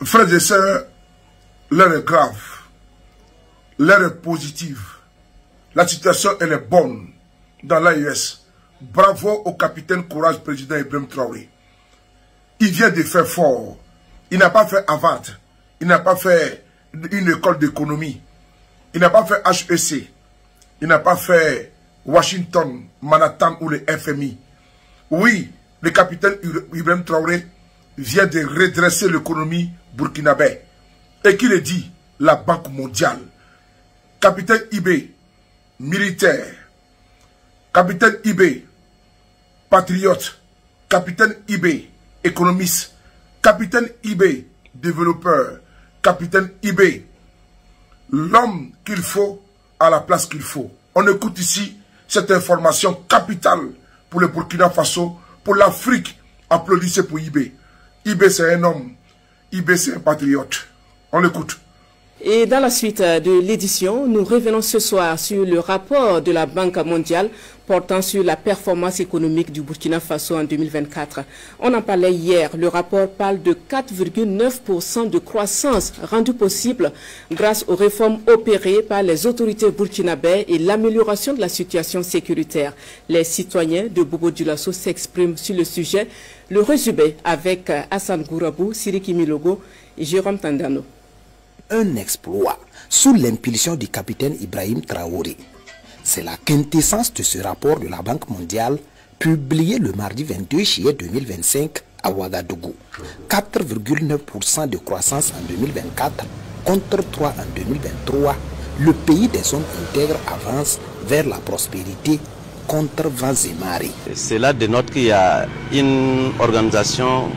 Frères et sœurs, l'heure est grave. L'heure est positive. La situation, elle est bonne dans l'AES. Bravo au capitaine Courage, président Ibrahim Traoré. Il vient de faire fort. Il n'a pas fait Harvard. Il n'a pas fait une école d'économie. Il n'a pas fait HEC. Il n'a pas fait Washington, Manhattan ou le FMI. Oui, le capitaine Ibrahim Traoré vient de redresser l'économie burkinabé. Et qu'il est dit, la Banque mondiale. Capitaine IB, militaire. Capitaine IB, patriote. Capitaine IB, économiste. Capitaine IB, développeur. Capitaine IB, l'homme qu'il faut à la place qu'il faut. On écoute ici cette information capitale pour le Burkina Faso, pour l'Afrique. Applaudissez pour IB. IB c'est un homme. IB c'est un patriote. On l'écoute. Et dans la suite de l'édition, nous revenons ce soir sur le rapport de la Banque mondiale portant sur la performance économique du Burkina Faso en 2024. On en parlait hier. Le rapport parle de 4,9% de croissance rendue possible grâce aux réformes opérées par les autorités burkinabées et l'amélioration de la situation sécuritaire. Les citoyens de Bobo-Dioulasso s'expriment sur le sujet. Le résumé avec Hassan Gourabou, Siriki Milogo et Jérôme Tandano. Un exploit sous l'impulsion du capitaine Ibrahim Traoré. C'est la quintessence de ce rapport de la Banque mondiale publié le mardi 22 juillet 2025 à Ouagadougou. 4,9% de croissance en 2024 contre 3 en 2023. Le pays des zones intègres avance vers la prospérité contre vents et marées. Cela dénote qu'il y a une organisation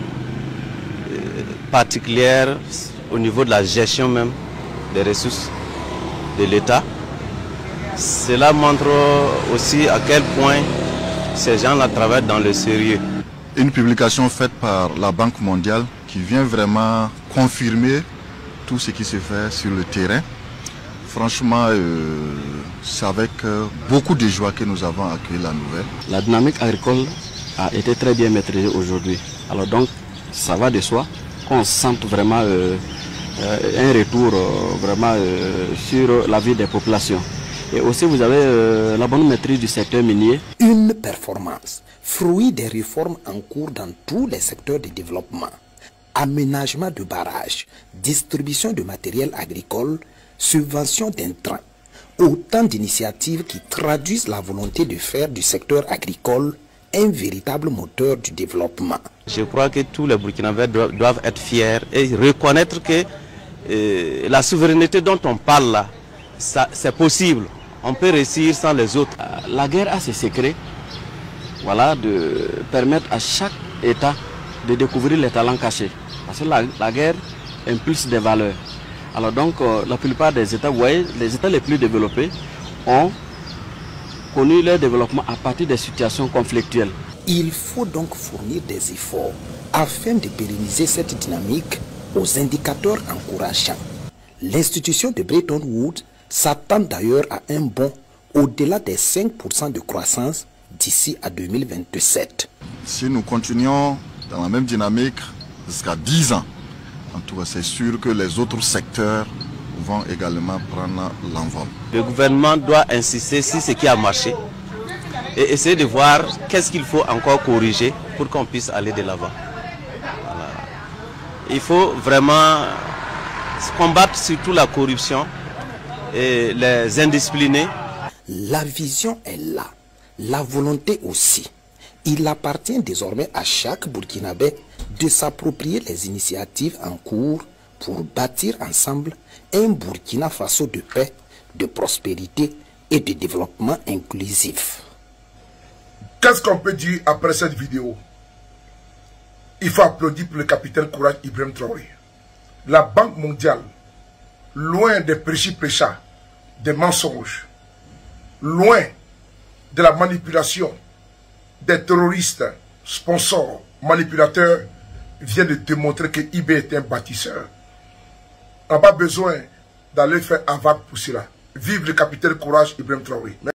particulière au niveau de la gestion même des ressources de l'État. Cela montre aussi à quel point ces gens-là travaillent dans le sérieux. Une publication faite par la Banque mondiale qui vient vraiment confirmer tout ce qui se fait sur le terrain. Franchement, c'est avec beaucoup de joie que nous avons accueilli la nouvelle. La dynamique agricole a été très bien maîtrisée aujourd'hui. Alors donc, ça va de soi qu'on sente vraiment un retour sur la vie des populations. Et aussi vous avez la bonne maîtrise du secteur minier. Une performance, fruit des réformes en cours dans tous les secteurs de développement. Aménagement de barrages, distribution de matériel agricole, subvention d'intrants. Autant d'initiatives qui traduisent la volonté de faire du secteur agricole un véritable moteur du développement. Je crois que tous les Burkinabés doivent être fiers et reconnaître que la souveraineté dont on parle là, c'est possible. On peut réussir sans les autres. La guerre a ses secrets, voilà, de permettre à chaque État de découvrir les talents cachés. Parce que la guerre impulse des valeurs. Alors donc, la plupart des États, vous voyez, les États les plus développés ont connu leur développement à partir des situations conflictuelles. Il faut donc fournir des efforts afin de pérenniser cette dynamique aux indicateurs encourageants. L'institution de Bretton Woods s'attend d'ailleurs à un bond au-delà des 5% de croissance d'ici à 2027. Si nous continuons dans la même dynamique jusqu'à 10 ans, en tout cas c'est sûr que les autres secteurs vont également prendre l'envol. Le gouvernement doit insister sur ce qui a marché et essayer de voir qu'est-ce qu'il faut encore corriger pour qu'on puisse aller de l'avant. Voilà. Il faut vraiment combattre surtout la corruption et les indisciplinés. La vision est là, la volonté aussi. Il appartient désormais à chaque Burkinabé de s'approprier les initiatives en cours pour bâtir ensemble un Burkina Faso de paix, de prospérité et de développement inclusif. Qu'est-ce qu'on peut dire après cette vidéo? Il faut applaudir pour le capitaine Courage Ibrahim Traoré. La Banque mondiale, loin des prêchis-prêchats, des mensonges, loin de la manipulation des terroristes, sponsors, manipulateurs, vient de démontrer que IB est un bâtisseur. On n'a pas besoin d'aller faire Harvard pour cela. Vive le capitaine Courage Ibrahim Traoré.